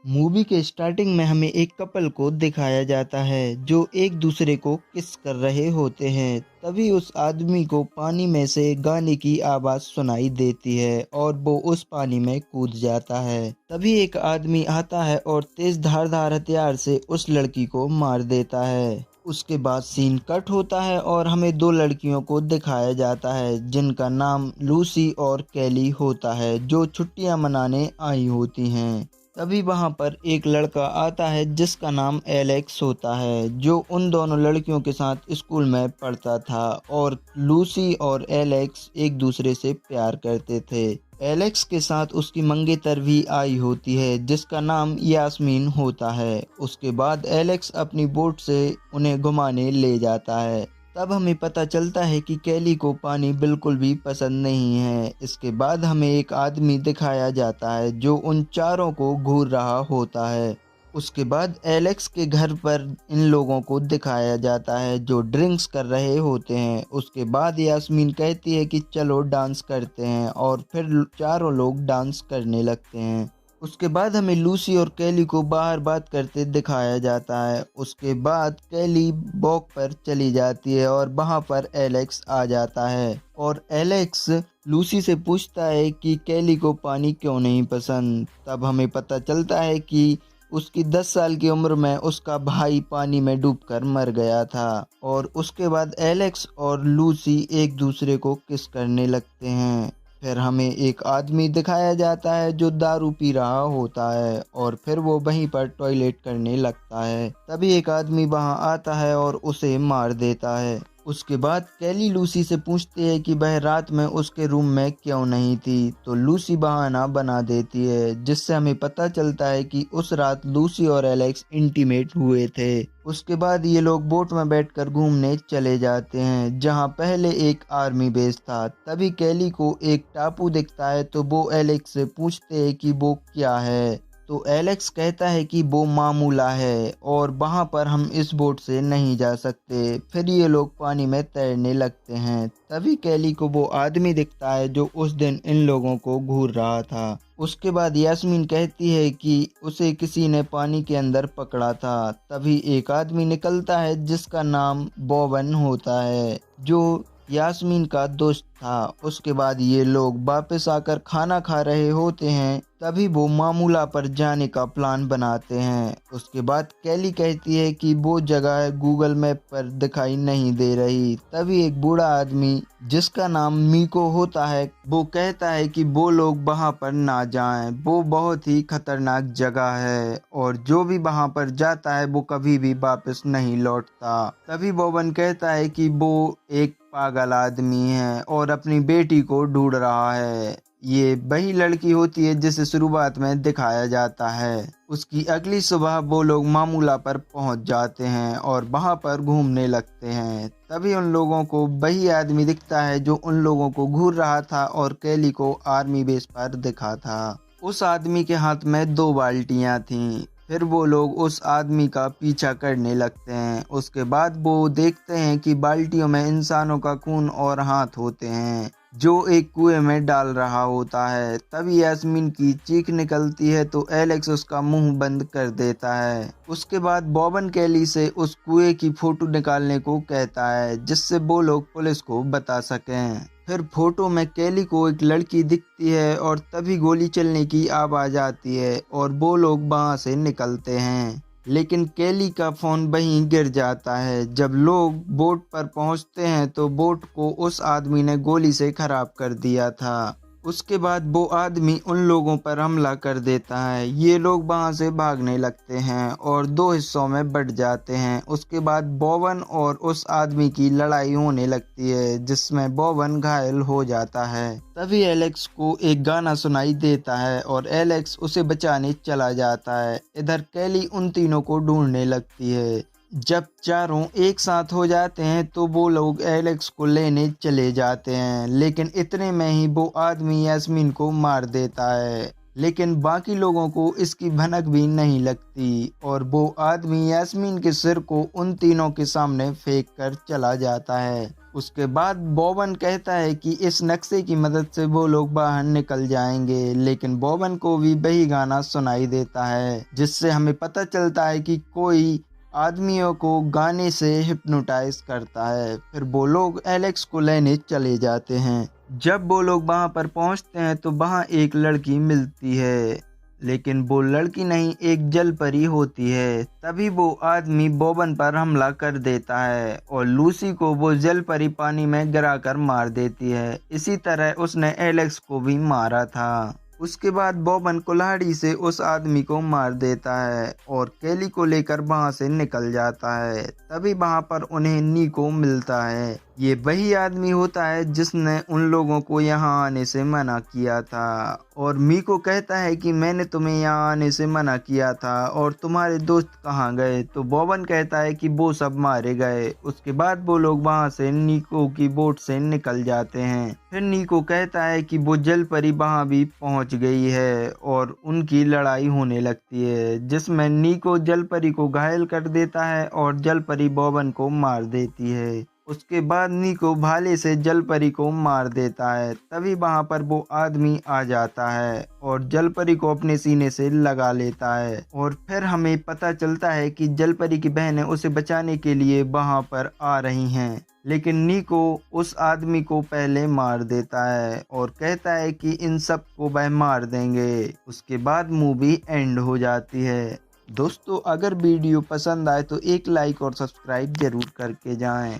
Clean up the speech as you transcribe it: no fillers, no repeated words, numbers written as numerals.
Movie के starting में हमें एक कपल को दिखाया जाता है जो एक दूसरे को किस कर रहे होते हैं। तभी उस आदमी को पानी में से गाने की आवाज़ सुनाई देती है और वो उस पानी में कूद जाता है। तभी एक आदमी आता है और तेज धारदार हथियार से उस लड़की को मार देता है। उसके बाद सीन कट होता है और हमें दो लड़कियों को दिखाया जाता है जिनका नाम लूसी और कैली होता है, जो छुट्टियां मनाने आई होती हैं। तभी वहां पर एक लड़का आता है जिसका नाम एलेक्स होता है, जो उन दोनों लड़कियों के साथ स्कूल में पढ़ता था और लूसी और एलेक्स एक दूसरे से प्यार करते थे। एलेक्स के साथ उसकी मंगेतर भी आई होती है जिसका नाम यास्मीन होता है। उसके बाद एलेक्स अपनी बोट से उन्हें घुमाने ले जाता है। तब हमें पता चलता है कि कैली को पानी बिल्कुल भी पसंद नहीं है। इसके बाद हमें एक आदमी दिखाया जाता है जो उन चारों को घूर रहा होता है। उसके बाद एलेक्स के घर पर इन लोगों को दिखाया जाता है जो ड्रिंक्स कर रहे होते हैं। उसके बाद यास्मीन कहती है कि चलो डांस करते हैं और फिर चारों लोग डांस करने लगते हैं। उसके बाद हमें लूसी और कैली को बाहर बात करते दिखाया जाता है। उसके बाद कैली वॉक पर चली जाती है और वहां पर एलेक्स आ जाता है और एलेक्स लूसी से पूछता है कि कैली को पानी क्यों नहीं पसंद। तब हमें पता चलता है कि उसकी 10 साल की उम्र में उसका भाई पानी में डूबकर मर गया था। और उसके बाद एलेक्स और लूसी एक दूसरे को किस करने लगते हैं। फिर हमें एक आदमी दिखाया जाता है जो दारू पी रहा होता है और फिर वो वहीं पर टॉयलेट करने लगता है। तभी एक आदमी वहां आता है और उसे मार देता है। उसके बाद कैली लूसी से पूछती है कि वह रात में उसके रूम में क्यों नहीं थी, तो लूसी बहाना बना देती है जिससे हमें पता चलता है कि उस रात लूसी और एलेक्स इंटीमेट हुए थे। उसके बाद ये लोग बोट में बैठकर घूमने चले जाते हैं जहां पहले एक आर्मी बेस था। तभी कैली को एक टापू दिखता है तो वो एलेक्स से पूछते हैं कि वो क्या है। तो एलेक्स कहता है कि वो मामूला है और वहां पर हम इस बोट से नहीं जा सकते। फिर ये लोग पानी में तैरने लगते हैं। तभी कैली को वो आदमी दिखता है जो उस दिन इन लोगों को घूर रहा था। उसके बाद यास्मीन कहती है कि उसे किसी ने पानी के अंदर पकड़ा था। तभी एक आदमी निकलता है जिसका नाम बॉबन होता है, जो यास्मीन का दोस्त था। उसके बाद ये लोग वापस आकर खाना खा रहे होते हैं। तभी वो मामूला पर जाने का प्लान बनाते हैं। उसके बाद कैली कहती है कि वो जगह गूगल मैप पर दिखाई नहीं दे रही। तभी एक बूढ़ा आदमी जिसका नाम मीको होता है वो कहता है कि वो लोग वहां पर ना जाएं, वो बहुत ही खतरनाक जगह है और जो भी वहां पर जाता है वो कभी भी वापस नहीं लौटता। तभी बोबन कहता है कि वो एक पागल आदमी है और अपनी बेटी को ढूंढ रहा है। ये वही लड़की होती है जिसे शुरुआत में दिखाया जाता है। उसकी अगली सुबह वो लोग मामूला पर पहुंच जाते हैं और वहां पर घूमने लगते हैं। तभी उन लोगों को वही आदमी दिखता है जो उन लोगों को घूर रहा था और कैली को आर्मी बेस पर दिखा था। उस आदमी के हाथ में 2 बाल्टियां थीं। फिर वो लोग उस आदमी का पीछा करने लगते हैं। उसके बाद वो देखते हैं कि बाल्टियों में इंसानों का खून और हाथ होते हैं जो एक कुएं में डाल रहा होता है। तभी यास्मीन की चीख निकलती है तो एलेक्स उसका मुंह बंद कर देता है। उसके बाद बॉबन कैली से उस कुएं की फोटो निकालने को कहता है जिससे वो लोग पुलिस को बता सकें। फिर फोटो में कैली को एक लड़की दिखती है और तभी गोली चलने की आवाज आती है और वो लोग वहां से निकलते हैं। लेकिन कैली का फोन वहीं गिर जाता है। जब लोग बोट पर पहुंचते हैं तो बोट को उस आदमी ने गोली से खराब कर दिया था। उसके बाद वो आदमी उन लोगों पर हमला कर देता है। ये लोग वहां से भागने लगते हैं और 2 हिस्सों में बट जाते हैं। उसके बाद बोवन और उस आदमी की लड़ाई होने लगती है जिसमें बोवन घायल हो जाता है। तभी एलेक्स को एक गाना सुनाई देता है और एलेक्स उसे बचाने चला जाता है। इधर कैली उन तीनों को ढूंढने लगती है। जब चारों एक साथ हो जाते हैं तो वो लोग एलेक्स को लेने चले जाते हैं, लेकिन इतने में ही वो आदमी यास्मीन को मार देता है। लेकिन बाकी लोगों को इसकी भनक भी नहीं लगती और वो आदमी यास्मीन के सिर को उन तीनों के सामने फेंक कर चला जाता है। उसके बाद बॉबन कहता है कि इस नक्शे की मदद से वो लोग बाहर निकल जाएंगे, लेकिन बॉबन को भी वही गाना सुनाई देता है, जिससे हमें पता चलता है कि कोई आदमियों को गाने से हिप्नोटाइज करता है। फिर वो लोग एलेक्स को लेने चले जाते हैं। जब वो लोग वहां पर पहुंचते हैं तो वहां एक लड़की मिलती है, लेकिन वो लड़की नहीं, एक जल परी होती है। तभी वो आदमी बॉबन पर हमला कर देता है और लूसी को वो जल परी पानी में गिराकर मार देती है। इसी तरह उसने एलेक्स को भी मारा था। उसके बाद बॉबन कुल्हाड़ी से उस आदमी को मार देता है और केली को लेकर वहां से निकल जाता है। तभी वहां पर उन्हें निको मिलता है। ये वही आदमी होता है जिसने उन लोगों को यहाँ आने से मना किया था और मीको कहता है कि मैंने तुम्हें यहाँ आने से मना किया था और तुम्हारे दोस्त कहाँ गए। तो बॉबन कहता है कि वो सब मारे गए। उसके बाद वो लोग वहाँ से निको की बोट से निकल जाते हैं। फिर निको कहता है कि वो जल परी वहाँ भी पहुँच गई है और उनकी लड़ाई होने लगती है, जिसमें निको जल परी को घायल कर देता है और जल परी बॉबन को मार देती है। उसके बाद निको भाले से जल परी को मार देता है। तभी वहां पर वो आदमी आ जाता है और जल परी को अपने सीने से लगा लेता है और फिर हमें पता चलता है कि जल परी की बहनें उसे बचाने के लिए वहां पर आ रही हैं। लेकिन निको उस आदमी को पहले मार देता है और कहता है कि इन सब को वह मार देंगे। उसके बाद मूवी एंड हो जाती है। दोस्तों, अगर वीडियो पसंद आए तो एक लाइक और सब्सक्राइब जरूर करके जाएं।